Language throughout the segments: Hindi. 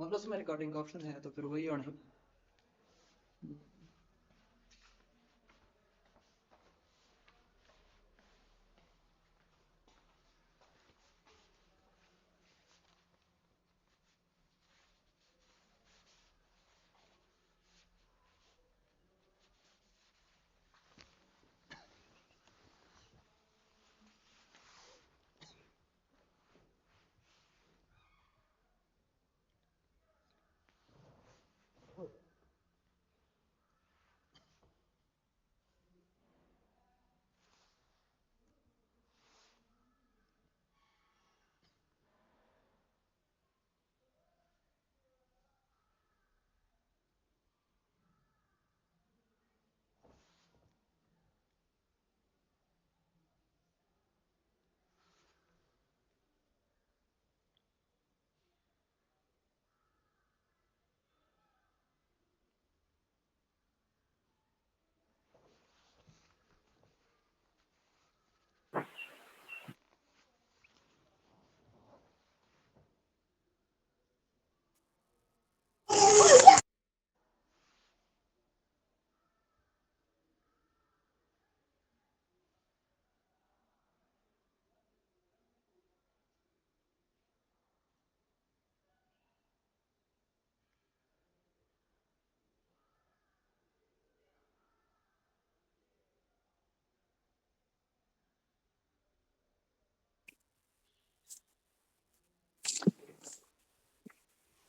मतलब उसमें रिकॉर्डिंग का ऑप्शन है तो फिर वही होना।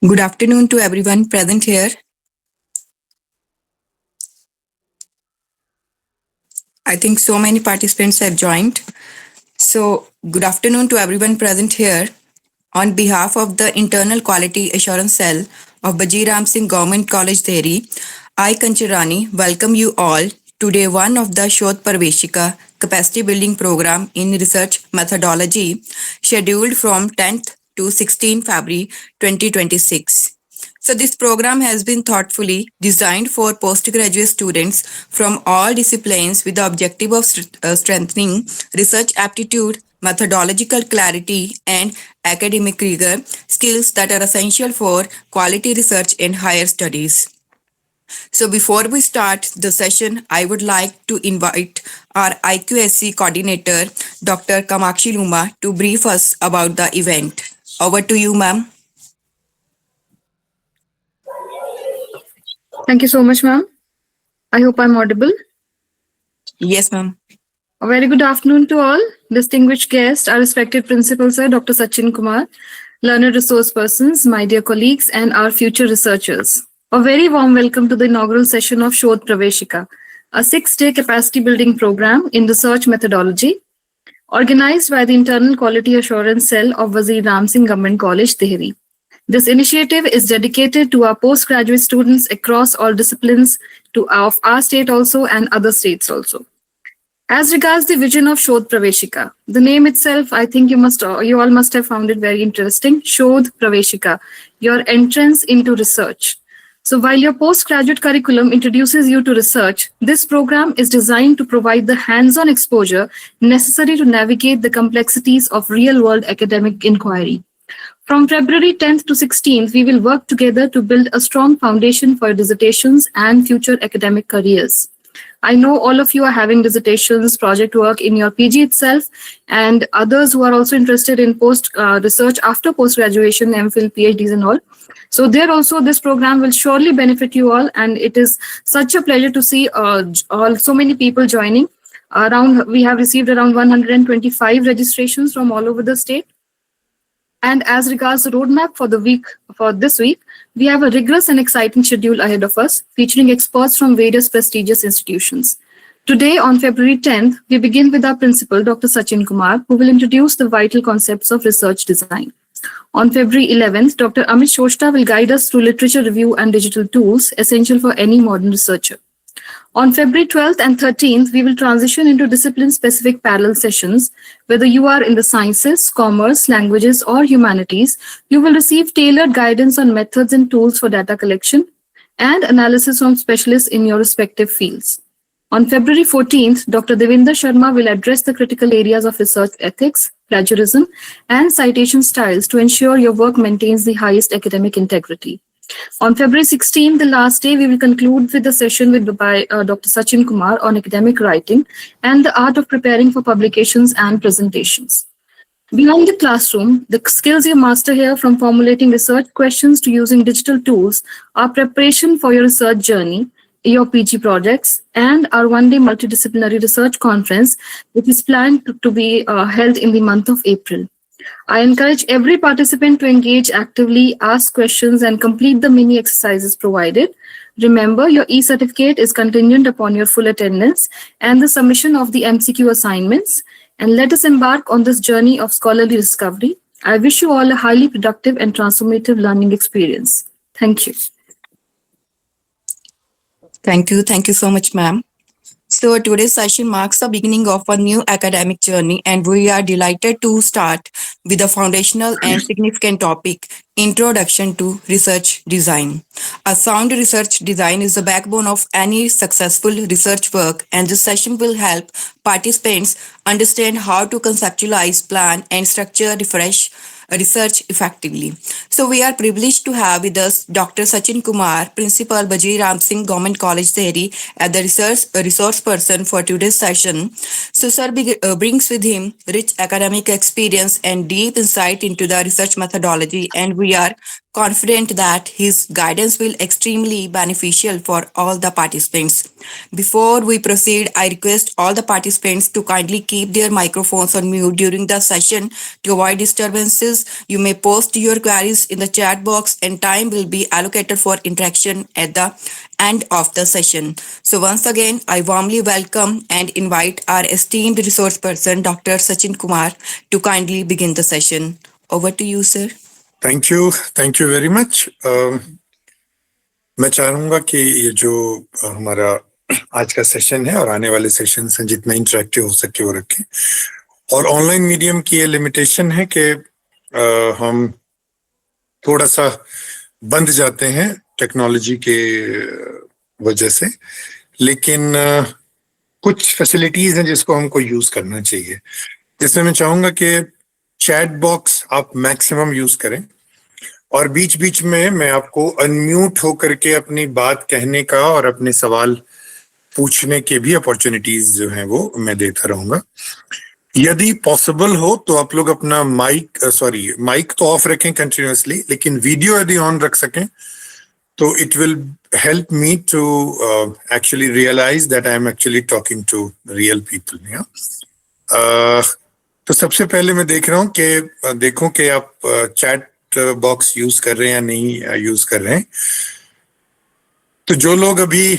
Good afternoon to everyone present here. I think so many participants have joined. So, good afternoon to everyone present here. On behalf of the Internal Quality Assurance Cell of Baji Ram Singh Government College, Tehri, I, Kanchirani, welcome you all to day one of the Shodh Parveshika Capacity Building Program in Research Methodology, scheduled from 10th to 16 February 2026. So this program has been thoughtfully designed for postgraduate students from all disciplines with the objective of strengthening research aptitude, methodological clarity, and academic rigor, skills that are essential for quality research in higher studies. So before we start the session, I would like to invite our IQSC coordinator, Dr. Kamakshi Luma, to brief us about the event. Over to you, ma'am. Thank you so much, ma'am. I hope I'm audible. Yes, ma'am. A very good afternoon to all. Distinguished guests, our respected principal, sir, Dr. Sachin Kumar, learned resource persons, my dear colleagues, and our future researchers. A very warm welcome to the inaugural session of Shodh Praveshika, a 6-day capacity building program in research methodology, organized by the Internal Quality Assurance Cell of Wazir Ram Singh Government College, Tehri. This initiative is dedicated to our postgraduate students across all disciplines of our state also and other states also. As regards the vision of Shodh Praveshika, the name itself, I think you all must have found it very interesting. Shodh Praveshika, your entrance into research. So while your postgraduate curriculum introduces you to research, this program is designed to provide the hands-on exposure necessary to navigate the complexities of real-world academic inquiry. From February 10th to 16th, we will work together to build a strong foundation for dissertations and future academic careers. I know all of you are having dissertations, project work in your PG itself, and others who are also interested in research after post-graduation, MPhil, PhDs and all. So there also, this program will surely benefit you all, and it is such a pleasure to see so many people joining. We have received around 125 registrations from all over the state. And as regards the roadmap for this week, we have a rigorous and exciting schedule ahead of us, featuring experts from various prestigious institutions. Today, on February 10th, we begin with our principal, Dr. Sachin Kumar, who will introduce the vital concepts of research design. On February 11th, Dr. Amit Shoshta will guide us through literature review and digital tools essential for any modern researcher. On February 12th and 13th, we will transition into discipline-specific parallel sessions. Whether you are in the sciences, commerce, languages, or humanities, you will receive tailored guidance on methods and tools for data collection and analysis from specialists in your respective fields. On February 14th, Dr. Devinder Sharma will address the critical areas of research ethics, plagiarism, and citation styles to ensure your work maintains the highest academic integrity. On February 16th, the last day, we will conclude with the session by Dr. Sachin Kumar on academic writing and the art of preparing for publications and presentations. Beyond the classroom, the skills you master here, from formulating research questions to using digital tools, are preparation for your research journey, your PG projects, and our one-day multidisciplinary research conference, which is planned to be held in the month of April. I encourage every participant to engage actively, ask questions, and complete the mini exercises provided. Remember, your e-certificate is contingent upon your full attendance and the submission of the MCQ assignments. And let us embark on this journey of scholarly discovery. I wish you all a highly productive and transformative learning experience. Thank you. Thank you. Thank you so much, ma'am. So today's session marks the beginning of a new academic journey, and we are delighted to start with a foundational and significant topic, Introduction to Research Design. A sound research design is the backbone of any successful research work, and this session will help participants understand how to conceptualize, plan, and structure research effectively. So we are privileged to have with us Dr. Sachin Kumar, Principal Bajir Ram Singh Government College, Tehri, as the resource person for today's session. So sir brings with him rich academic experience and deep insight into the research methodology, and we are confident that his guidance will extremely beneficial for all the participants. Before we proceed, I request all the participants to kindly keep their microphones on mute during the session to avoid disturbances. You may post your queries in the chat box, and time will be allocated for interaction at the end of the session. So once again, I warmly welcome and invite our esteemed resource person, Dr. Sachin Kumar, to kindly begin the session. Over to you, sir. Thank you very much. मैं चाहूंगा कि ये जो हमारा आज का सेशन है और आने वाले सेशन से जितना इंटरेक्टिव हो सके वो रखें। और ऑनलाइन मीडियम की ये लिमिटेशन है कि हम थोड़ा सा बंद जाते हैं टेक्नोलॉजी के वजह से, लेकिन कुछ फैसिलिटीज हैं जिसको हमको यूज करना चाहिए, जिसमें मैं चाहूंगा कि चैट बॉक्स आप मैक्सिमम यूज करें, और बीच बीच में मैं आपको अनम्यूट होकर के अपनी बात कहने का और अपने सवाल पूछने के भी अपॉर्चुनिटीज जो हैं वो मैं देता रहूंगा। यदि पॉसिबल हो तो आप लोग अपना माइक तो ऑफ रखें कंटिन्यूअसली, लेकिन वीडियो यदि ऑन रख सकें तो it will help me to actually realise that I am actually talking to real people. तो सबसे पहले मैं देख रहा हूँ कि देखो कि आप चैट बॉक्स यूज कर रहे हैं या नहीं यूज कर रहे हैं। तो जो लोग अभी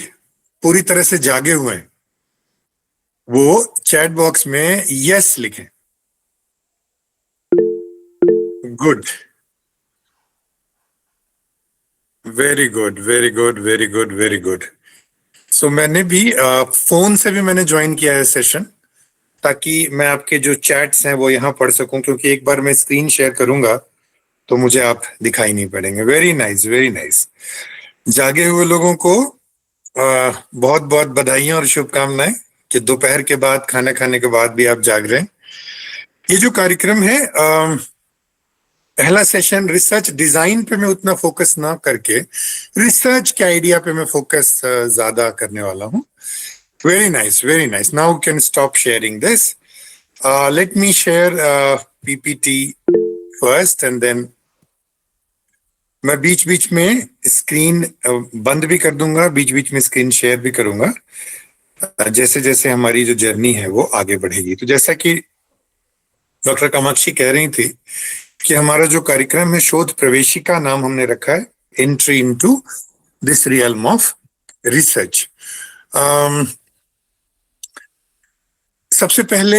पूरी तरह से जागे हुए हैं वो चैट बॉक्स में यस लिखें। Good, very good, very good, very good, very good. So मैंने भी फोन से भी मैंने ज्वाइन किया है सेशन, ताकि मैं आपके जो चैट्स हैं वो यहाँ पढ़ सकूं, क्योंकि एक बार मैं स्क्रीन शेयर करूंगा तो मुझे आप दिखाई नहीं पड़ेंगे। Very nice, very nice. जागे हुए लोगों को बहुत बहुत बधाइयां और शुभकामनाएं कि दोपहर के बाद, खाना खाने के बाद भी आप जाग रहे हैं। ये जो कार्यक्रम है, पहला सेशन रिसर्च डिजाइन पे मैं उतना फोकस ना करके रिसर्च के आइडिया पे मैं फोकस ज्यादा करने वाला हूँ। Very nice, very nice. Now you can stop sharing this. Let me share PPT first, and then मैं बीच बीच में स्क्रीन बंद भी कर दूंगा, बीच बीच में स्क्रीन शेयर भी करूंगा, जैसे जैसे हमारी जो जर्नी है वो आगे बढ़ेगी। तो जैसा कि डॉक्टर कामाक्षी कह रही थी कि हमारा जो कार्यक्रम है शोध प्रवेशिका नाम हमने रखा है, entry into this realm of research. सबसे पहले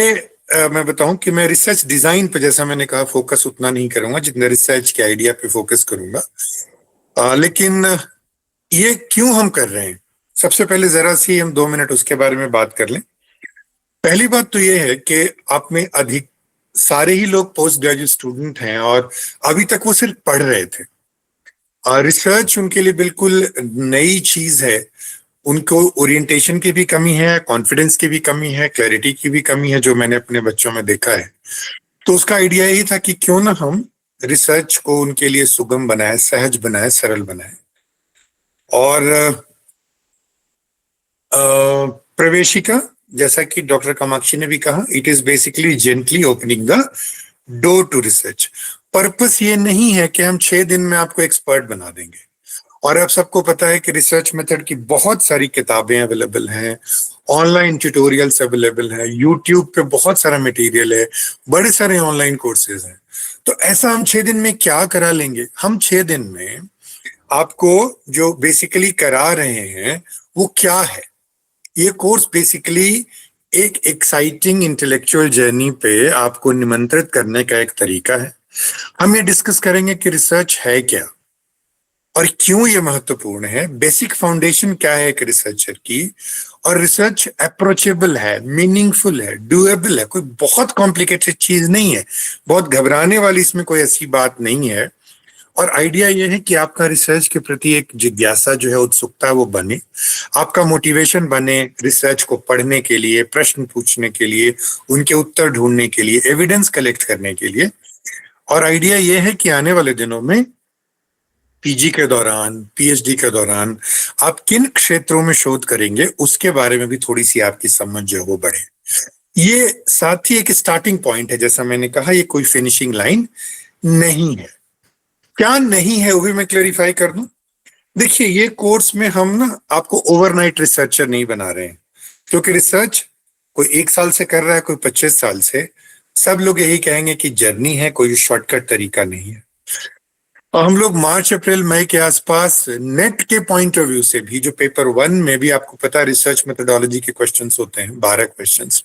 मैं बताऊं कि मैं रिसर्च डिजाइन पे, जैसा मैंने कहा, फोकस उतना नहीं करूंगा जितना रिसर्च के आइडिया पे फोकस करूंगा। लेकिन ये क्यों हम कर रहे हैं, सबसे पहले जरा सी हम 2 मिनट उसके बारे में बात कर लें। पहली बात तो ये है कि आप में अधिक सारे ही लोग पोस्ट ग्रेजुएट स्टूडेंट हैं और अभी तक वो सिर्फ पढ़ रहे थे। रिसर्च उनके लिए बिल्कुल नई चीज है, उनको ओरिएंटेशन की भी कमी है, कॉन्फिडेंस की भी कमी है, क्लैरिटी की भी कमी है, जो मैंने अपने बच्चों में देखा है। तो उसका आइडिया यही था कि क्यों ना हम रिसर्च को उनके लिए सुगम बनाए, सहज बनाए, सरल बनाए। और प्रवेशिका, जैसा कि डॉक्टर कामाक्षी ने भी कहा, it is basically gently opening the door to research. Purpose ये नहीं है कि हम 6 दिन में आपको एक्सपर्ट बना देंगे। और अब सबको पता है कि रिसर्च मेथड की बहुत सारी किताबें अवेलेबल हैं, ऑनलाइन ट्यूटोरियल्स अवेलेबल हैं, यूट्यूब पे बहुत सारा मटेरियल है, बड़े सारे ऑनलाइन कोर्सेज हैं। तो ऐसा हम 6 दिन में क्या करा लेंगे? हम 6 दिन में आपको जो बेसिकली करा रहे हैं वो क्या है? ये कोर्स बेसिकली एक एक्साइटिंग इंटेलेक्चुअल जर्नी पे आपको निमंत्रित करने का एक तरीका है। हम ये डिस्कस करेंगे कि रिसर्च है क्या और क्यों ये महत्वपूर्ण है, बेसिक फाउंडेशन क्या है एक रिसर्चर की, और रिसर्च अप्रोचेबल है, मीनिंगफुल है, डूएबल है, कोई बहुत कॉम्प्लिकेटेड चीज नहीं है, बहुत घबराने वाली इसमें कोई ऐसी बात नहीं है। और आइडिया ये है कि आपका रिसर्च के प्रति एक जिज्ञासा जो है, उत्सुकता, वो बने, आपका मोटिवेशन बने रिसर्च को पढ़ने के लिए, प्रश्न पूछने के लिए, उनके उत्तर ढूंढने के लिए, एविडेंस कलेक्ट करने के लिए। और आइडिया ये है कि आने वाले दिनों में पीजी के दौरान, पीएचडी के दौरान आप किन क्षेत्रों में शोध करेंगे उसके बारे में भी थोड़ी सी आपकी समझ जो है वो बढ़े। ये साथ ही एक स्टार्टिंग पॉइंट है, जैसा मैंने कहा, ये कोई फिनिशिंग लाइन नहीं है। क्या नहीं है वो भी मैं क्लेरिफाई कर दूं। देखिए, ये कोर्स में हम ना आपको ओवरनाइट रिसर्चर नहीं बना रहे हैं, क्योंकि रिसर्च कोई 1 साल से कर रहा है, कोई 25 साल से, सब लोग यही कहेंगे कि जर्नी है, कोई शॉर्टकट तरीका नहीं है। और हम लोग मार्च अप्रैल मई के आसपास नेट के पॉइंट ऑफ व्यू से भी, जो पेपर 1 में भी आपको पता है रिसर्च मेथोडोलॉजी के क्वेश्चंस होते हैं, 12 क्वेश्चंस,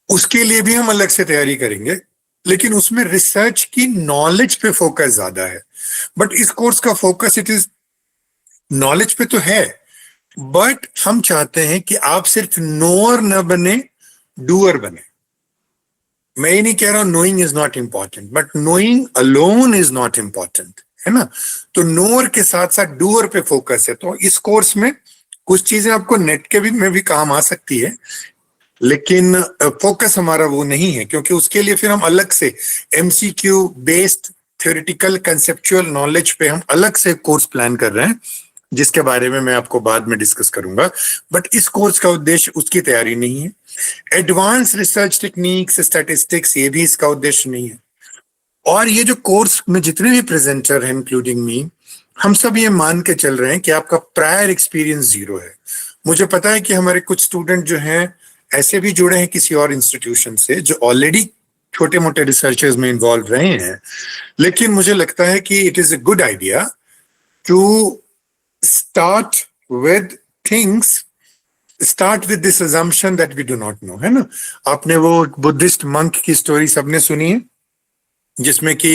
उसके लिए भी हम अलग से तैयारी करेंगे, लेकिन उसमें रिसर्च की नॉलेज पे फोकस ज्यादा है। बट इस कोर्स का फोकस इट इज नॉलेज पे तो है, बट हम चाहते हैं कि आप सिर्फ नोअर न बने, डूअर बने। मैं ये नहीं कह रहा हूं knowing is not important, but knowing alone is not important, है ना। तो नोअर के साथ साथ डूअर पे फोकस है। तो इस कोर्स में कुछ चीजें आपको नेट के भी में भी काम आ सकती है, लेकिन फोकस हमारा वो नहीं है, क्योंकि उसके लिए फिर हम अलग से MCQ based theoretical conceptual knowledge पे हम अलग से कोर्स प्लान कर रहे हैं, जिसके बारे में मैं आपको बाद में डिस्कस करूंगा। बट इस कोर्स का उद्देश्य उसकी तैयारी नहीं है। एडवांस रिसर्च टेक्निक्स, स्टैटिस्टिक्स, ये भी इसका उद्देश्य नहीं है। और ये जो कोर्स में जितने भी प्रेजेंटर हैं इंक्लूडिंग मी, हम सब ये मान के चल रहे हैं कि आपका प्रायर एक्सपीरियंस 0 है। मुझे पता है कि हमारे कुछ स्टूडेंट जो हैं ऐसे भी जुड़े हैं किसी और इंस्टीट्यूशन से, जो ऑलरेडी छोटे मोटे रिसर्चर्स में इन्वॉल्व रहे हैं, लेकिन मुझे लगता है कि it is a good idea to start with things, start with this assumption that we do not know, है ना। आपने वो बुद्धिस्ट मंक की स्टोरी सबने सुनी है, जिसमें कि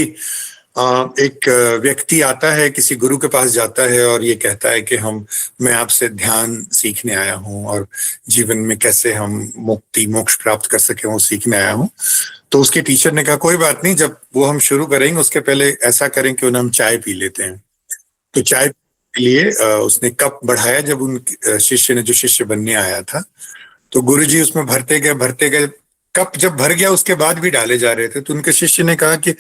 एक व्यक्ति आता है, किसी गुरु के पास जाता है और ये कहता है कि मैं आपसे ध्यान सीखने आया हूँ और जीवन में कैसे हम मुक्ति मोक्ष प्राप्त कर सके वो सीखने आया हूँ। तो उसके टीचर ने कहा कोई बात नहीं, जब वो हम शुरू करेंगे उसके पहले ऐसा करें कि उन्हें हम चाय पी लेते हैं। तो चाय के लिए उसने कप बढ़ाया। जब उन शिष्य ने, जो शिष्य बनने आया था, तो गुरुजी उसमें भरते गए। कप जब भर गया उसके बाद भी डाले जा रहे थे, तो उनके शिष्य ने कहा कि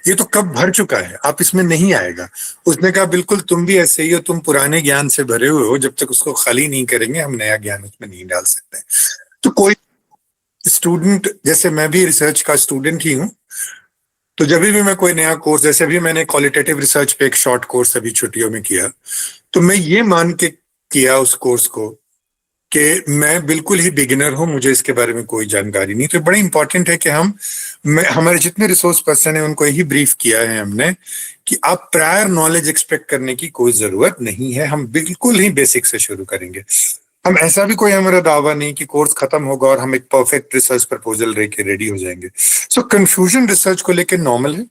ये तो कप भर चुका है, आप इसमें नहीं आएगा। उसने कहा बिल्कुल तुम भी ऐसे ही हो, तुम पुराने ज्ञान से भरे हुए हो, जब तक उसको खाली नहीं करेंगे हम नया ज्ञान उसमें नहीं डाल सकते। तो कोई स्टूडेंट, जैसे मैं भी रिसर्च का स्टूडेंट ही हूँ, तो जब भी मैं कोई नया कोर्स, जैसे भी मैंने क्वालिटेटिव रिसर्च पे एक शॉर्ट कोर्स अभी छुट्टियों में किया, तो मैं ये मान के किया उस कोर्स को कि मैं बिल्कुल ही बिगिनर हूं, मुझे इसके बारे में कोई जानकारी नहीं। तो बड़ा इंपॉर्टेंट है कि हमारे जितने रिसोर्स पर्सन है उनको यही ब्रीफ किया है हमने कि आप प्रायर नॉलेज एक्सपेक्ट करने की कोई जरूरत नहीं है, हम बिल्कुल ही बेसिक से शुरू करेंगे। हम ऐसा भी कोई हमारा दावा नहीं कि कोर्स खत्म होगा और हम एक परफेक्ट रिसर्च प्रपोजल लेके रेडी हो जाएंगे। सो कंफ्यूजन रिसर्च को लेकर नॉर्मल है,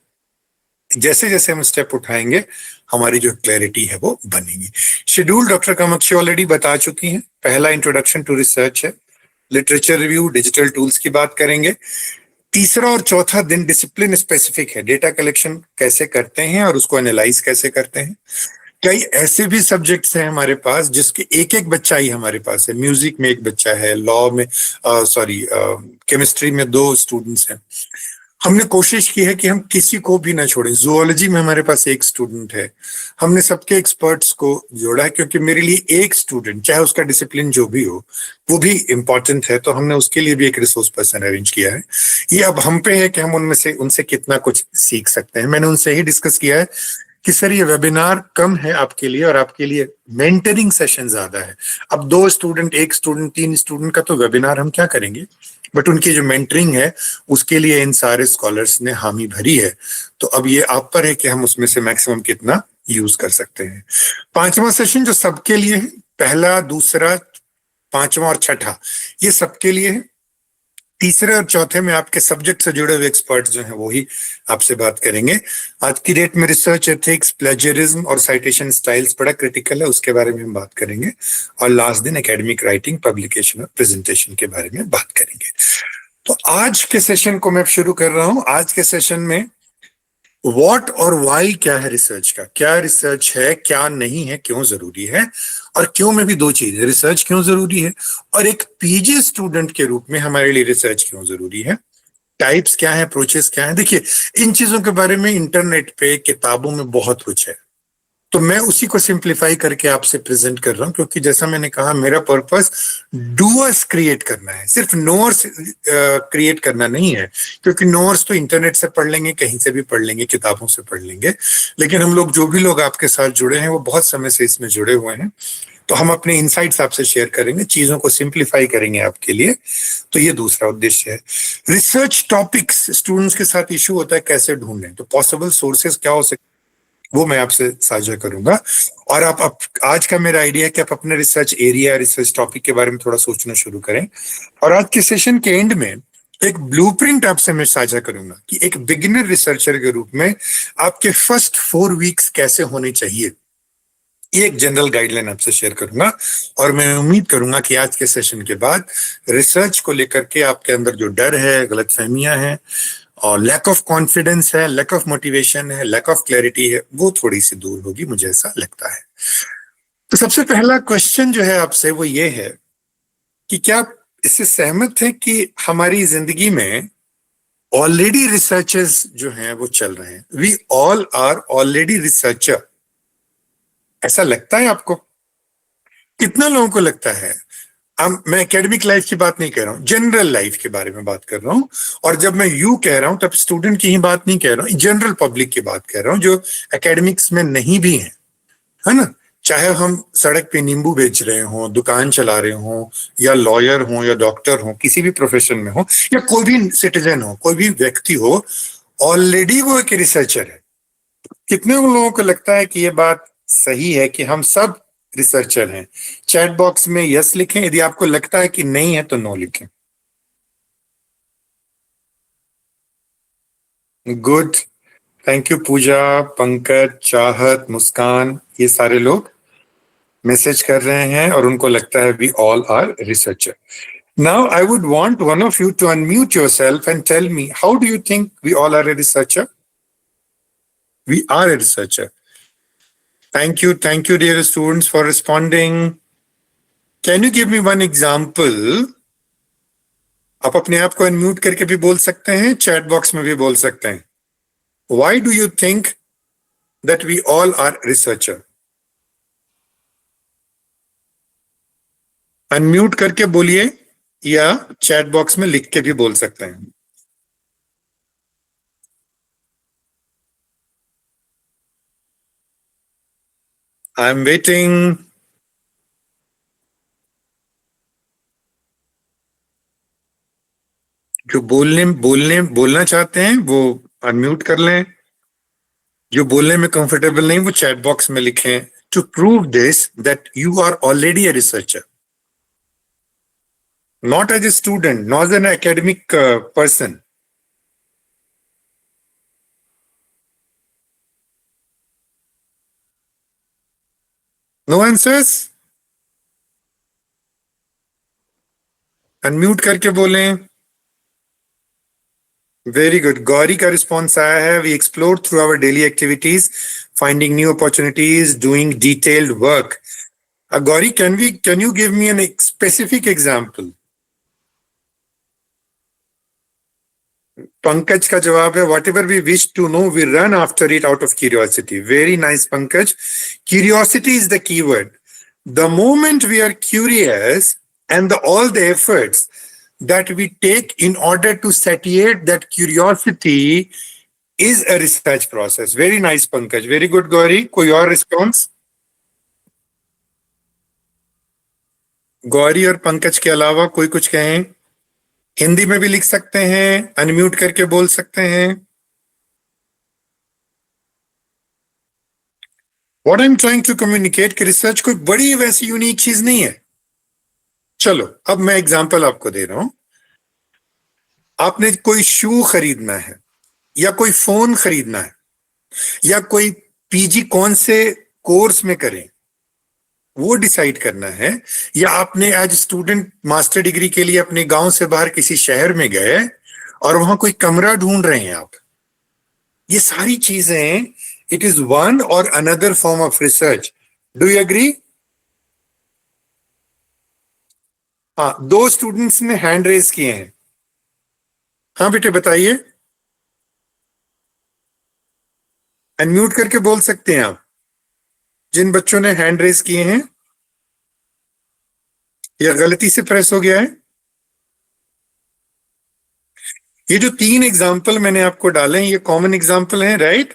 जैसे जैसे हम स्टेप उठाएंगे हमारी जो क्लैरिटी है वो बनेगी। शेड्यूल डॉक्टर कामाक्षी ऑलरेडी बता चुकी हैं। पहला इंट्रोडक्शन टू रिसर्च है, लिटरेचर रिव्यू, डिजिटल टूल्स की बात करेंगे। तीसरा और चौथा दिन डिसिप्लिन स्पेसिफिक है, डेटा कलेक्शन कैसे करते हैं और उसको एनालाइज कैसे करते हैं। कई ऐसे भी सब्जेक्ट्स हैं हमारे पास जिसके एक एक बच्चा ही हमारे पास है। म्यूजिक में एक बच्चा है, लॉ में केमिस्ट्री में 2 स्टूडेंट्स हैं। हमने कोशिश की है कि हम किसी को भी ना छोड़ें। जूलॉजी में हमारे पास 1 स्टूडेंट है। हमने सबके एक्सपर्ट्स को जोड़ा है क्योंकि मेरे लिए एक स्टूडेंट, चाहे उसका डिसिप्लिन जो भी हो, वो भी इम्पोर्टेंट है। तो हमने उसके लिए भी एक रिसोर्स पर्सन अरेंज किया है। ये अब हम पे है कि हम उनसे कितना कुछ सीख सकते हैं। मैंने उनसे ही डिस्कस किया है कि सर ये वेबिनार कम है आपके लिए और आपके लिए मेंटरिंग सेशन ज्यादा है। अब 2 स्टूडेंट, 1 स्टूडेंट, 3 स्टूडेंट का तो वेबिनार हम क्या करेंगे, बट उनकी जो मेंटरिंग है उसके लिए इन सारे स्कॉलर्स ने हामी भरी है। तो अब ये आप पर है कि हम उसमें से मैक्सिमम कितना यूज कर सकते हैं। 5वां सेशन जो सबके लिए है, पहला, दूसरा, 5वां और 6ठा, ये सबके लिए है। तीसरे और चौथे में आपके सब्जेक्ट से जुड़े हुए एक्सपर्ट्स जो हैं वो ही आपसे बात करेंगे। आज की डेट में रिसर्च एथिक्स, प्लेजरिज्म और साइटेशन स्टाइल्स बड़ा क्रिटिकल है, उसके बारे में हम बात करेंगे। और लास्ट दिन एकेडमिक राइटिंग, पब्लिकेशन और प्रेजेंटेशन के बारे में बात करेंगे। तो आज के सेशन को मैं शुरू कर रहा हूं। आज के सेशन में व्हाट और व्हाई क्या है रिसर्च का, क्या रिसर्च है, क्या नहीं है, क्यों जरूरी है, और क्यों में भी 2 चीजें, रिसर्च क्यों जरूरी है और एक पीजी स्टूडेंट के रूप में हमारे लिए रिसर्च क्यों जरूरी है, टाइप्स क्या है, अप्रोचेस क्या है। देखिए, इन चीजों के बारे में इंटरनेट पे, किताबों में बहुत कुछ है, तो मैं उसी को सिंप्लीफाई करके आपसे प्रेजेंट कर रहा हूं। क्योंकि जैसा मैंने कहा, मेरा पर्पस डूअर्स क्रिएट करना है, सिर्फ नोअर्स क्रिएट करना नहीं है। क्योंकि नोअर्स तो इंटरनेट से पढ़ लेंगे, कहीं से भी पढ़ लेंगे, किताबों से पढ़ लेंगे, लेकिन हम लोग, जो भी लोग आपके साथ जुड़े हैं, वो बहुत समय से इसमें जुड़े हुए हैं। तो हम अपने इनसाइट्स आपसे शेयर करेंगे, चीजों को सिंप्लीफाई करेंगे आपके लिए। तो ये दूसरा उद्देश्य है। रिसर्च टॉपिक्स स्टूडेंट्स के साथ इशू होता है, कैसे ढूंढें, तो पॉसिबल सोर्सेज क्या हो सकते, वो मैं आपसे साझा करूंगा। और आप आज का मेरा आइडिया है कि आप अपने रिसर्च एरिया, रिसर्च टॉपिक के बारे में थोड़ा सोचना शुरू करें। और आज के सेशन के एंड में एक ब्लूप्रिंट आपसे मैं साझा करूंगा कि एक बिगिनर रिसर्चर के रूप में आपके फर्स्ट 4 वीक्स कैसे होने चाहिए। ये एक जनरल गाइडलाइन आपसे शेयर करूंगा। और मैं उम्मीद करूंगा कि आज के सेशन के बाद रिसर्च को लेकर के आपके अंदर जो डर है, गलतफहमियां हैं और लैक ऑफ कॉन्फिडेंस है, लैक ऑफ मोटिवेशन है, लैक ऑफ क्लैरिटी है, वो थोड़ी सी दूर होगी, मुझे ऐसा लगता है। तो सबसे पहला क्वेश्चन जो है आपसे वो ये है कि क्या आप इससे सहमत हैं कि हमारी जिंदगी में ऑलरेडी रिसर्चर्स जो हैं वो चल रहे हैं। We all are already researcher. ऐसा लगता है आपको? कितना लोगों को लगता है? मैं एकेडमिक लाइफ की बात नहीं कर रहा हूँ, जनरल लाइफ के बारे में बात कर रहा हूँ। और जब मैं यू कह रहा हूं तब स्टूडेंट की ही बात नहीं कह रहा हूँ, जनरल पब्लिक की बात कर रहा हूँ, जो एकेडमिक्स में नहीं भी है ना। चाहे हम सड़क पे नींबू बेच रहे हों, दुकान चला रहे हों, या लॉयर हों, या डॉक्टर हों, किसी भी प्रोफेशन में हो, या कोई भी सिटीजन हो, कोई भी व्यक्ति हो, ऑलरेडी वो एक रिसर्चर है। कितने लोगों को लगता है कि ये बात सही है कि हम सब रिसर्चर हैं? चैट बॉक्स में यस लिखें यदि आपको लगता है कि नहीं है, तो नो लिखें। Good, thank you. Pooja, Pankaj, Chahat, Muskan, ये सारे लोग मैसेज कर रहे हैं और उनको लगता है we all are researcher. Now I would want one of you to unmute yourself and tell me, how do you think we all are a researcher? We are a researcher. Thank you, dear students, for responding. Can you give me one example? आप अपने आप को अनम्यूट करके भी बोल सकते हैं, चैट बॉक्स में भी बोल सकते हैं। Why do you think that we all are researcher? Unmute करके बोलिए या चैट बॉक्स में लिख के भी बोल सकते हैं। आई एम वेटिंग। जो बोलना चाहते हैं वो अनम्यूट कर लें। जो बोलने में कंफर्टेबल नहीं, वो चैट बॉक्स में लिखें। To prove this that you are already a researcher, not as a student, not as an academic person. No answers? Unmute करके बोलें। Very good. गौरी का रिस्पॉन्स आया है, we explore through our daily activities, finding new opportunities, doing detailed work. Gauri, can you give me an specific example? Pankaj का जवाब है, whatever we wish to know, we run after it out of curiosity. Very nice, Pankaj. Curiosity is the keyword. The moment we are curious and all the efforts that we take in order to satiate that curiosity is a research process. Very nice, Pankaj. Very good, Gauri. कोई और response? गौरी और पंकज के अलावा कोई कुछ कहें? हिंदी में भी लिख सकते हैं, अनम्यूट करके बोल सकते हैं। What I'm trying to communicate कि रिसर्च कोई बड़ी वैसी यूनिक चीज नहीं है। चलो अब मैं एग्जांपल आपको दे रहा हूं। आपने कोई शू खरीदना है या कोई फोन खरीदना है या कोई पीजी कौन से कोर्स में करें वो डिसाइड करना है, या आपने एज स्टूडेंट मास्टर डिग्री के लिए अपने गांव से बाहर किसी शहर में गए और वहां कोई कमरा ढूंढ रहे हैं आप, ये सारी चीजें इट इज वन और another form of research. Do you agree? हाँ, 2 स्टूडेंट्स ने हैंड रेज किए हैं। हाँ बेटे बताइए, अनम्यूट करके बोल सकते हैं आप जिन बच्चों ने हैंड रेज किए हैं, या गलती से प्रेस हो गया है। ये जो 3 एग्जाम्पल मैंने आपको डाले हैं ये कॉमन एग्जाम्पल हैं, राइट?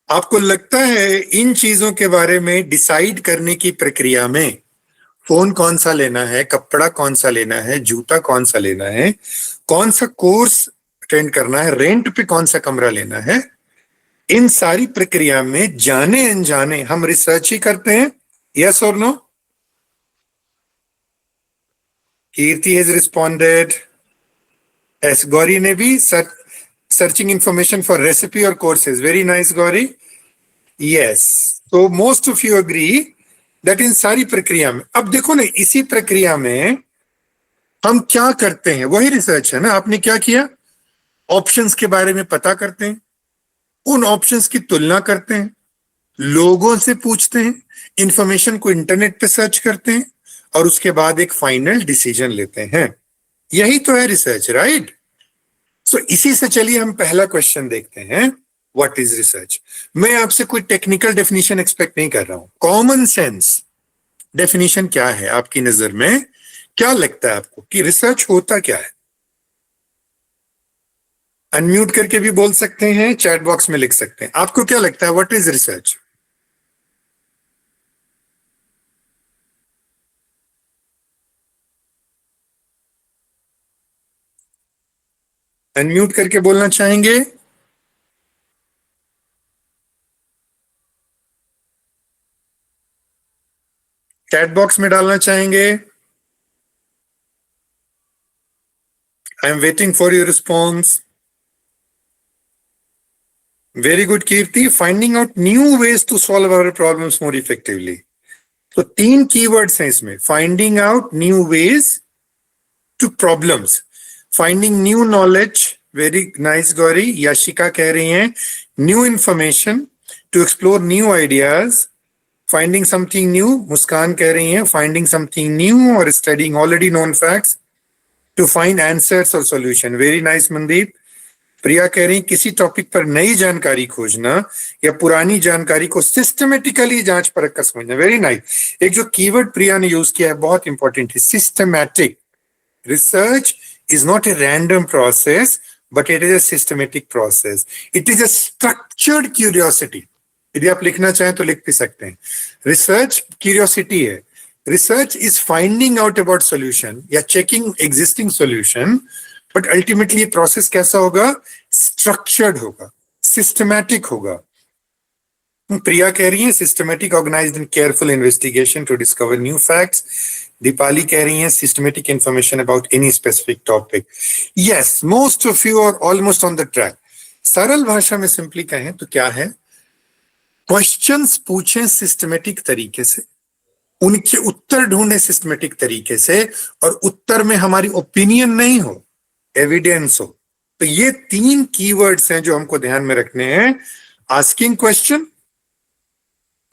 आपको लगता है इन चीजों के बारे में डिसाइड करने की प्रक्रिया में फोन कौन सा लेना है, कपड़ा कौन सा लेना है, जूता कौन सा लेना है, कौन सा कोर्स अटेंड करना है, रेंट पे कौन सा कमरा लेना है, इन सारी प्रक्रिया में जाने अनजाने हम रिसर्च ही करते हैं। यस और no? Kirti has responded. Yes Gauri ने भी सर्चिंग इंफॉर्मेशन फॉर रेसिपी और courses. Very nice Gauri. Yes, तो most of you agree that इन सारी प्रक्रिया में, अब देखो ना इसी प्रक्रिया में हम क्या करते हैं वही रिसर्च है ना। आपने क्या किया? ऑप्शंस के बारे में पता करते हैं, उन ऑप्शंस की तुलना करते हैं, लोगों से पूछते हैं, इंफॉर्मेशन को इंटरनेट पे सर्च करते हैं और उसके बाद एक फाइनल डिसीजन लेते हैं। यही तो है रिसर्च, राइट? सो इसी से चलिए हम पहला क्वेश्चन देखते हैं, व्हाट इज रिसर्च। मैं आपसे कोई टेक्निकल डेफिनेशन एक्सपेक्ट नहीं कर रहा हूं, कॉमन सेंस डेफिनेशन क्या है आपकी नजर में? क्या लगता है आपको कि रिसर्च होता क्या है? अनम्यूट करके भी बोल सकते हैं, चैट बॉक्स में लिख सकते हैं। आपको क्या लगता है, व्हाट इज रिसर्च? अनम्यूट करके बोलना चाहेंगे? चैट बॉक्स में डालना चाहेंगे? I am waiting for your response. Very good Kirti, finding out new ways to solve our problems more effectively. तो 3 कीवर्ड्स हैं इसमें, finding out new ways to problems, finding new knowledge. Very nice Gauri. Yashika कह रही हैं new information, to explore new ideas, finding something new. Muskan कह रही हैं फाइंडिंग समथिंग न्यू और studying already known facts to find answers और solution. Very nice Mandeep. Priya कह रही किसी टॉपिक पर नई जानकारी खोजना या पुरानी जानकारी को सिस्टमेटिकली जांच परख कर समझना। Very nice. एक जो कीवर्ड प्रिया ने यूज किया है बहुत इंपॉर्टेंट है, systematic. Research is not a random process, but it is a systematic process. It is a structured curiosity. यदि आप लिखना चाहें तो लिख भी सकते हैं। रिसर्च क्यूरियोसिटी है। Research is finding out about solution या checking existing solution, but ultimately process कैसा होगा? स्ट्रक्चर्ड होगा, सिस्टमैटिक होगा। प्रिया कह रही है systematic, organised and careful investigation to discover new facts. Deepali कह रही हैं systematic information about any specific topic. Yes, most of you are almost on the track. सरल भाषा में सिंपली कहें तो क्या है? क्वेश्चंस पूछें सिस्टमेटिक तरीके से, उनके उत्तर ढूंढें सिस्टमेटिक तरीके से, और उत्तर में हमारी ओपिनियन नहीं हो, एविडेंस हो। तो ये 3 कीवर्ड्स हैं जो हमको ध्यान में रखने हैं। आस्किंग क्वेश्चन,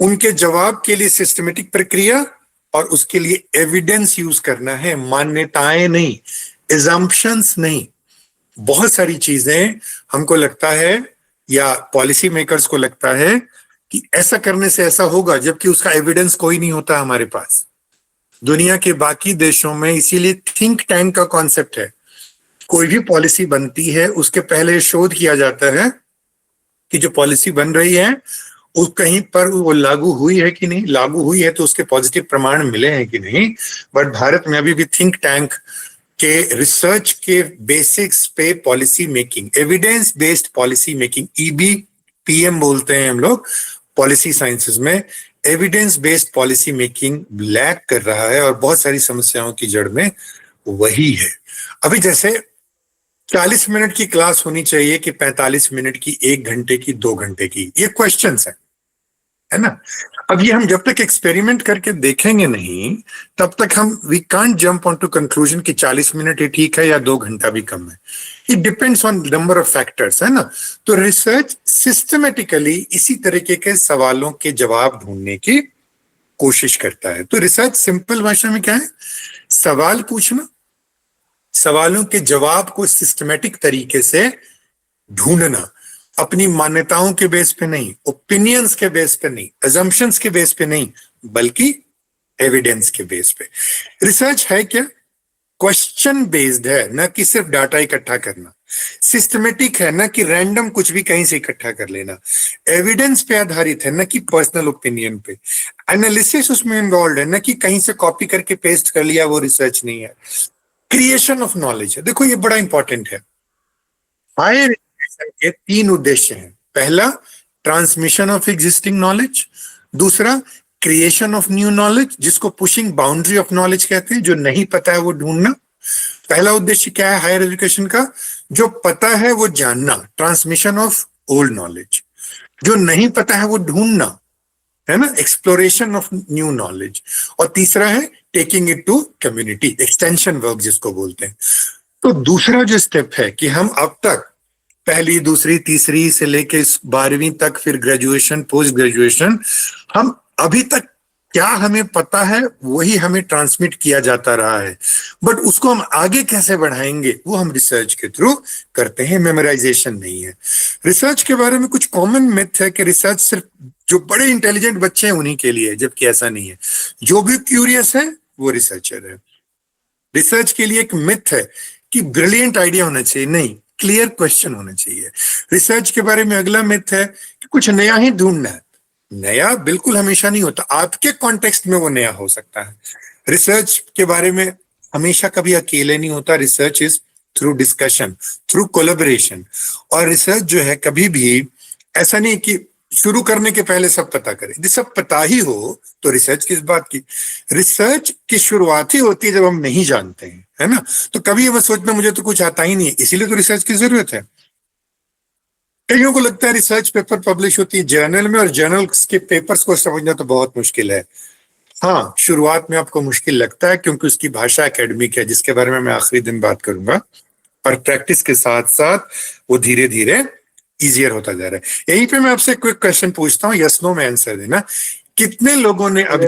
उनके जवाब के लिए सिस्टमेटिक प्रक्रिया, और उसके लिए एविडेंस यूज करना है, मान्यताएं नहीं, एजम्पशंस नहीं। बहुत सारी चीजें हमको लगता है या पॉलिसी मेकर्स को लगता है कि ऐसा करने से ऐसा होगा, जबकि उसका एविडेंस कोई नहीं होता हमारे पास। दुनिया के बाकी देशों में इसीलिए थिंक टैंक का कॉन्सेप्ट है। कोई भी पॉलिसी बनती है उसके पहले शोध किया जाता है कि जो पॉलिसी बन रही है वो कहीं पर वो लागू हुई है कि नहीं, लागू हुई है तो उसके पॉजिटिव प्रमाण मिले हैं कि नहीं। बट भारत में अभी भी थिंक टैंक के रिसर्च के बेसिक्स पे policy making, evidence based policy making, EBPM बोलते हैं हम लोग पॉलिसी साइंसेस में, evidence based policy making lack कर रहा है, और बहुत सारी समस्याओं की जड़ में वही है। अभी जैसे 40 मिनट की क्लास होनी चाहिए कि 45 मिनट की, 1 घंटे की, 2 घंटे की, ये क्वेश्चंस है ना। अब ये हम जब तक एक्सपेरिमेंट करके देखेंगे नहीं तब तक हम we can't jump on to conclusion कि 40 मिनट ही ठीक है या 2 घंटा भी कम है। It depends on number of factors, है ना। तो रिसर्च सिस्टमेटिकली इसी तरीके के सवालों के जवाब ढूंढने की कोशिश करता है। तो रिसर्च सिंपल भाषा में क्या है? सवाल पूछना, सवालों के जवाब को सिस्टमेटिक तरीके से ढूंढना, अपनी मान्यताओं के बेस पे नहीं, ओपिनियंस के बेस पे नहीं, अजम्पशंस के बेस पे नहीं, बल्कि एविडेंस के बेस पे। रिसर्च है क्या? क्वेश्चन बेस्ड है, ना कि सिर्फ डाटा इकट्ठा करना। सिस्टमेटिक है, ना कि रैंडम कुछ भी कहीं से इकट्ठा कर लेना। एविडेंस पे आधारित है, ना कि पर्सनल ओपिनियन पे। एनालिसिस उसमें इन्वॉल्व है, ना कि कहीं से कॉपी करके पेस्ट कर लिया, वो रिसर्च नहीं है। क्रिएशन ऑफ नॉलेज है। देखो ये बड़ा इंपॉर्टेंट है। हायर एजुकेशन के 3 उद्देश्य हैं। पहला, ट्रांसमिशन ऑफ एग्जिस्टिंग नॉलेज। दूसरा, क्रिएशन ऑफ न्यू नॉलेज, जिसको पुशिंग बाउंड्री ऑफ नॉलेज कहते हैं। जो नहीं पता है वो ढूंढना। पहला उद्देश्य क्या है हायर एजुकेशन का? जो पता है वो जानना, ट्रांसमिशन ऑफ ओल्ड नॉलेज। जो नहीं पता है वो ढूंढना, है ना, एक्सप्लोरेशन ऑफ न्यू नॉलेज। और तीसरा है taking it to community, extension work जिसको बोलते हैं। तो दूसरा जो स्टेप है कि हम अब तक पहली, दूसरी, तीसरी से लेके 12वीं तक, फिर ग्रेजुएशन, पोस्ट ग्रेजुएशन, हम अभी तक क्या हमें पता है वही हमें ट्रांसमिट किया जाता रहा है। बट उसको हम आगे कैसे बढ़ाएंगे वो हम रिसर्च के थ्रू करते हैं, मेमोराइजेशन नहीं है। रिसर्च के बारे में कुछ कॉमन मिथ है कि रिसर्च सिर्फ जो बड़े इंटेलिजेंट बच्चे हैं उन्हीं के लिए, जबकि ऐसा नहीं है। जो भी क्यूरियस है वो रिसर्चर है। रिसर्च के लिए एक मिथ है कि ब्रिलियंट आइडिया होना चाहिए, नहीं, क्लियर क्वेश्चन होना चाहिए। रिसर्च के बारे में अगला मिथ है कि कुछ नया ही ढूंढना है। नया बिल्कुल हमेशा नहीं होता, आपके कॉन्टेक्स्ट में वो नया हो सकता है। रिसर्च के बारे में हमेशा कभी अकेले नहीं होता। Research is through discussion, through collaboration. और रिसर्च जो है कभी भी ऐसा नहीं कि शुरू करने के पहले सब पता करें। यदि सब पता ही हो तो रिसर्च किस बात की? रिसर्च की शुरुआत ही होती है जब हम नहीं जानते हैं, है ना। तो कभी ये सोचना मुझे तो कुछ आता ही नहीं है, इसीलिए तो रिसर्च की जरूरत है। कईयों को लगता है रिसर्च पेपर पब्लिश होती है जर्नल में, और जर्नल्स के पेपर्स को समझना तो बहुत मुश्किल है। हाँ, शुरुआत में आपको मुश्किल लगता है क्योंकि उसकी भाषा एकेडमिक है, जिसके बारे में मैं आखिरी दिन बात करूंगा। और प्रैक्टिस के साथ साथ वो धीरे धीरे इजियर होता जा रहा है। यहीं पे मैं आपसे क्विक क्वेश्चन पूछता हूँ, यस नो में आंसर देना। कितने लोगों ने अभी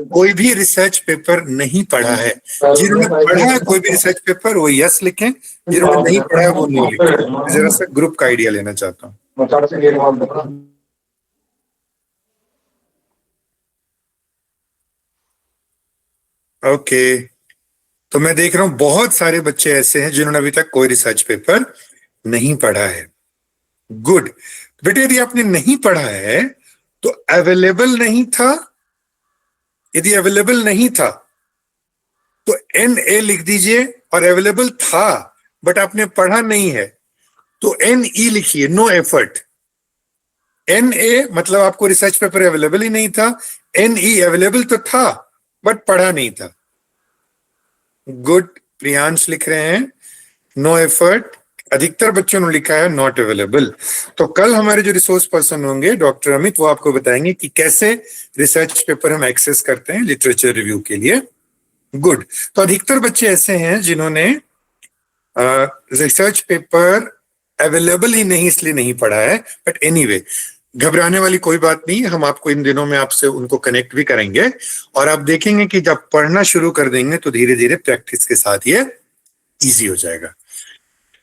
कोई भी रिसर्च पेपर नहीं पढ़ा है? जिन्होंने पढ़ा है कोई भी रिसर्च पेपर वो यस लिखें, जिन्होंने नहीं पढ़ा है वो नो लिखें। जरा सा ग्रुप का आइडिया लेना चाहता हूँ। ओके, तो मैं देख रहा हूं बहुत सारे बच्चे ऐसे हैं जिन्होंने अभी तक कोई रिसर्च पेपर नहीं पढ़ा है। गुड बेटे, यदि आपने नहीं पढ़ा है तो अवेलेबल नहीं था। यदि अवेलेबल नहीं था तो NA लिख दीजिए, और अवेलेबल था बट आपने पढ़ा नहीं है तो NE लिखिए, नो एफर्ट। NA मतलब आपको रिसर्च पेपर अवेलेबल ही नहीं था। NE अवेलेबल तो था बट पढ़ा नहीं था। गुड, प्रियांश लिख रहे हैं नो एफर्ट। अधिकतर बच्चों ने लिखा है नॉट अवेलेबल। तो कल हमारे जो रिसोर्स पर्सन होंगे डॉक्टर अमित, वो आपको बताएंगे कि कैसे रिसर्च पेपर हम एक्सेस करते हैं लिटरेचर रिव्यू के लिए। गुड, तो अधिकतर बच्चे ऐसे हैं जिन्होंने रिसर्च पेपर अवेलेबल ही नहीं इसलिए नहीं पढ़ा है, बट एनीवे घबराने वाली कोई बात नहीं, हम आपको इन दिनों में आपसे उनको कनेक्ट भी करेंगे और आप देखेंगे कि जब पढ़ना शुरू कर देंगे तो धीरे धीरे प्रैक्टिस के साथ ये इजी हो जाएगा।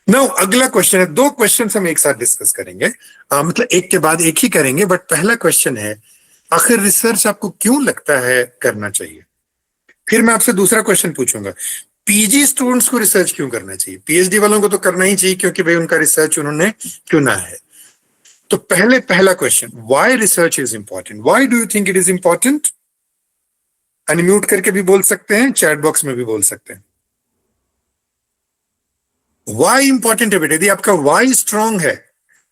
नाउ अगला क्वेश्चन है, 2 क्वेश्चन हम एक साथ डिस्कस करेंगे, मतलब एक के बाद एक ही करेंगे, बट पहला क्वेश्चन है आखिर रिसर्च आपको क्यों लगता है करना चाहिए। फिर मैं आपसे दूसरा क्वेश्चन पूछूंगा, पीजी स्टूडेंट्स को रिसर्च क्यों करना चाहिए, पीएचडी वालों को तो करना ही चाहिए क्योंकि भाई उनका रिसर्च उन्होंने चुना है। तो पहला question, why research is important, why do you think it is important. Unmute करके भी बोल सकते हैं, चैट बॉक्स में भी बोल सकते हैं। वाई इंपॉर्टेंट है बेटा, यदि आपका वाई स्ट्रांग है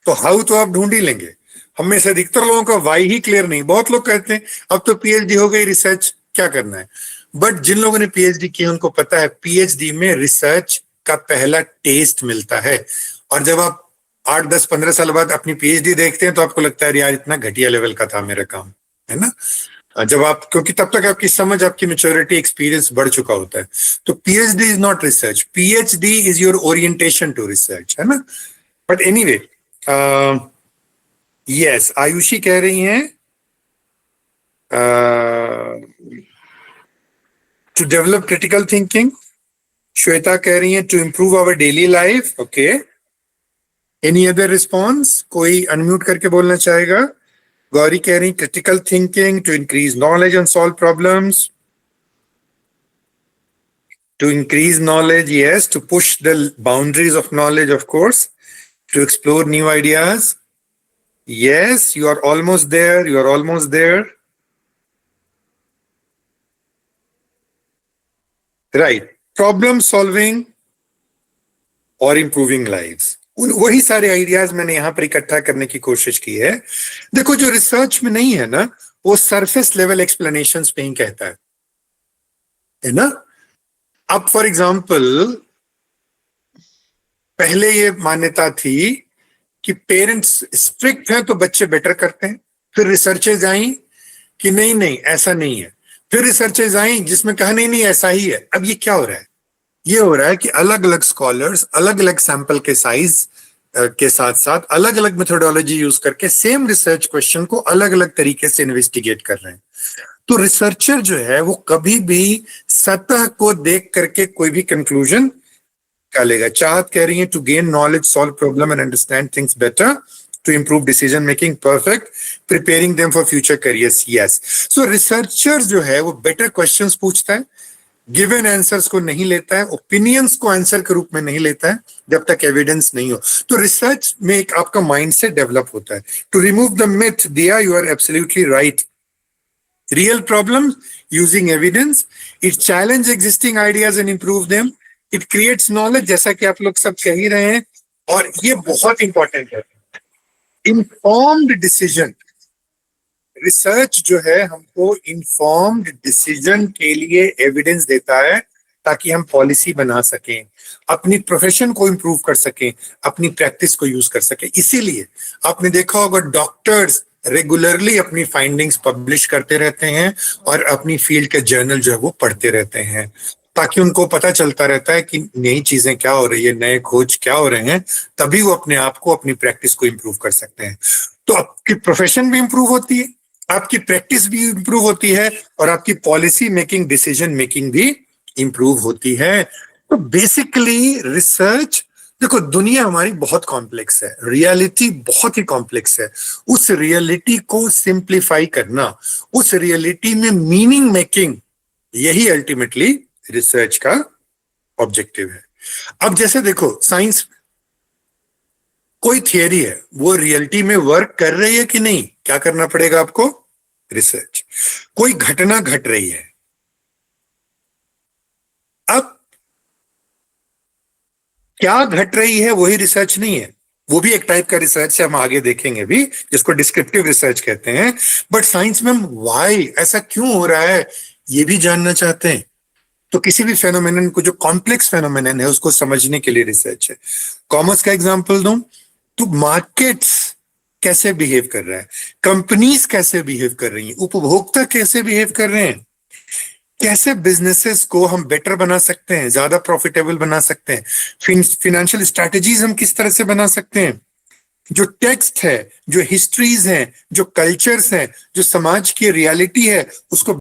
तो हाउ तो आप ढूंढ ही लेंगे। हम में से अधिकतर लोगों का वाई ही क्लियर नहीं, बहुत लोग कहते हैं अब तो पीएचडी हो गई, रिसर्च क्या करना है, बट जिन लोगों ने पीएचडी की उनको पता है पीएचडी में रिसर्च का पहला टेस्ट मिलता है। और जब आप 8, 10, 15 साल बाद अपनी पीएचडी देखते हैं तो आपको लगता है यार इतना घटिया लेवल का था मेरा काम, है ना। जब आप, क्योंकि तब तक आपकी समझ, आपकी मैच्योरिटी, एक्सपीरियंस बढ़ चुका होता है। तो PhD is not research, PhD is your orientation to research, है ना। बट एनीवे, यस, आयुषी कह रही हैं to develop critical thinking, Shweta कह रही हैं to improve our daily life. Okay, any other response, कोई अनम्यूट करके बोलना चाहेगा। गौरी कह रही critical thinking to increase knowledge and solve problems, to increase knowledge, yes, to push the boundaries of knowledge, of course, to explore new ideas, yes, you are almost there, you are almost there, right. Problem solving और इंप्रूविंग लाइव्स, वही सारे आइडियाज मैंने यहां पर इकट्ठा करने की कोशिश की है। देखो, जो रिसर्च में नहीं है ना, वो सरफेस लेवल एक्सप्लेनेशंस पे ही कहता है ना। अब फॉर एग्जांपल, पहले ये मान्यता थी कि पेरेंट्स स्ट्रिक्ट हैं तो बच्चे बेटर करते हैं, फिर रिसर्चेज आई कि नहीं नहीं ऐसा नहीं है, फिर रिसर्चेज आई जिसमें कहा नहीं नहीं ऐसा ही है। अब ये क्या हो रहा है, ये हो रहा है कि अलग अलग स्कॉलर्स अलग अलग सैंपल के साइज के साथ साथ अलग अलग मेथोडोलॉजी यूज करके सेम रिसर्च क्वेश्चन को अलग अलग तरीके से इन्वेस्टिगेट कर रहे हैं। तो रिसर्चर जो है वो कभी भी सतह को देख करके कोई भी कंक्लूजन निकालेगा। चाहत कह रही है to gain knowledge, solve problem and understand things better, to improve decision making, perfect, preparing them for future careers, yes. So researcher जो है वो better questions पूछता है, गिवन आंसर्स को नहीं लेता है, ओपिनियंस को आंसर के रूप में नहीं लेता है जब तक एविडेंस नहीं हो। तो रिसर्च में एक आपका माइंडसेट डेवलप होता है। To remove the myth, Diya, you are absolutely right. Real problem using evidence, it challenge existing ideas and improve them, it creates knowledge, जैसा कि आप लोग सब कह ही रहे हैं। और ये बहुत इंपॉर्टेंट है, इन्फॉर्म्ड डिसीजन। रिसर्च जो है हमको इन्फॉर्म्ड डिसीजन के लिए एविडेंस देता है ताकि हम पॉलिसी बना सकें, अपनी प्रोफेशन को इंप्रूव कर सकें, अपनी प्रैक्टिस को यूज कर सकें। इसीलिए आपने देखा होगा डॉक्टर्स रेगुलरली अपनी फाइंडिंग्स पब्लिश करते रहते हैं और अपनी फील्ड के जर्नल जो है वो पढ़ते रहते हैं, ताकि उनको पता चलता रहता है कि नई चीजें क्या हो रही है, नए खोज क्या हो रहे हैं, तभी वो अपने आप को, अपनी प्रैक्टिस को इंप्रूव कर सकते हैं। तो आपकी प्रोफेशन भी इंप्रूव होती है, आपकी प्रैक्टिस भी इंप्रूव होती है और आपकी पॉलिसी मेकिंग, डिसीजन मेकिंग भी इंप्रूव होती है। तो बेसिकली रिसर्च, देखो दुनिया हमारी बहुत कॉम्प्लेक्स है, रियलिटी बहुत ही कॉम्प्लेक्स है। उस रियलिटी को सिंप्लीफाई करना, उस रियलिटी में मीनिंग मेकिंग, यही अल्टीमेटली रिसर्च का ऑब्जेक्टिव है। अब जैसे देखो, साइंस कोई थियरी है, वो रियलिटी में वर्क कर रही है कि नहीं, क्या करना पड़ेगा आपको? रिसर्च। कोई घटना घट रही है, अब क्या घट रही है वही रिसर्च नहीं है, वो भी एक टाइप का रिसर्च है, हम आगे देखेंगे भी, जिसको डिस्क्रिप्टिव रिसर्च कहते हैं। बट साइंस में हम व्हाई, ऐसा क्यों हो रहा है, ये भी जानना चाहते हैं। तो किसी भी फेनोमेनन को, जो कॉम्प्लेक्स फेनोमेनन है, उसको समझने के लिए रिसर्च है। कॉमर्स का एग्जांपल दूं तो मार्केट्स कैसे बिहेव कर रहा है, कंपनीज कैसे बिहेव कर रही हैं, उपभोक्ता कैसे बिहेव कर रहे हैं, कैसे बिजनेसेस को हम बेटर बना सकते हैं, ज्यादा प्रॉफिटेबल बना सकते हैं, फिनेंशियल स्ट्रैटेजीज हम किस तरह से बना सकते हैं, जो टेक्स्ट है, जो हिस्ट्रीज हैं, जो कल्चर्स हैं, जो समाज की रियलिटी है, उसको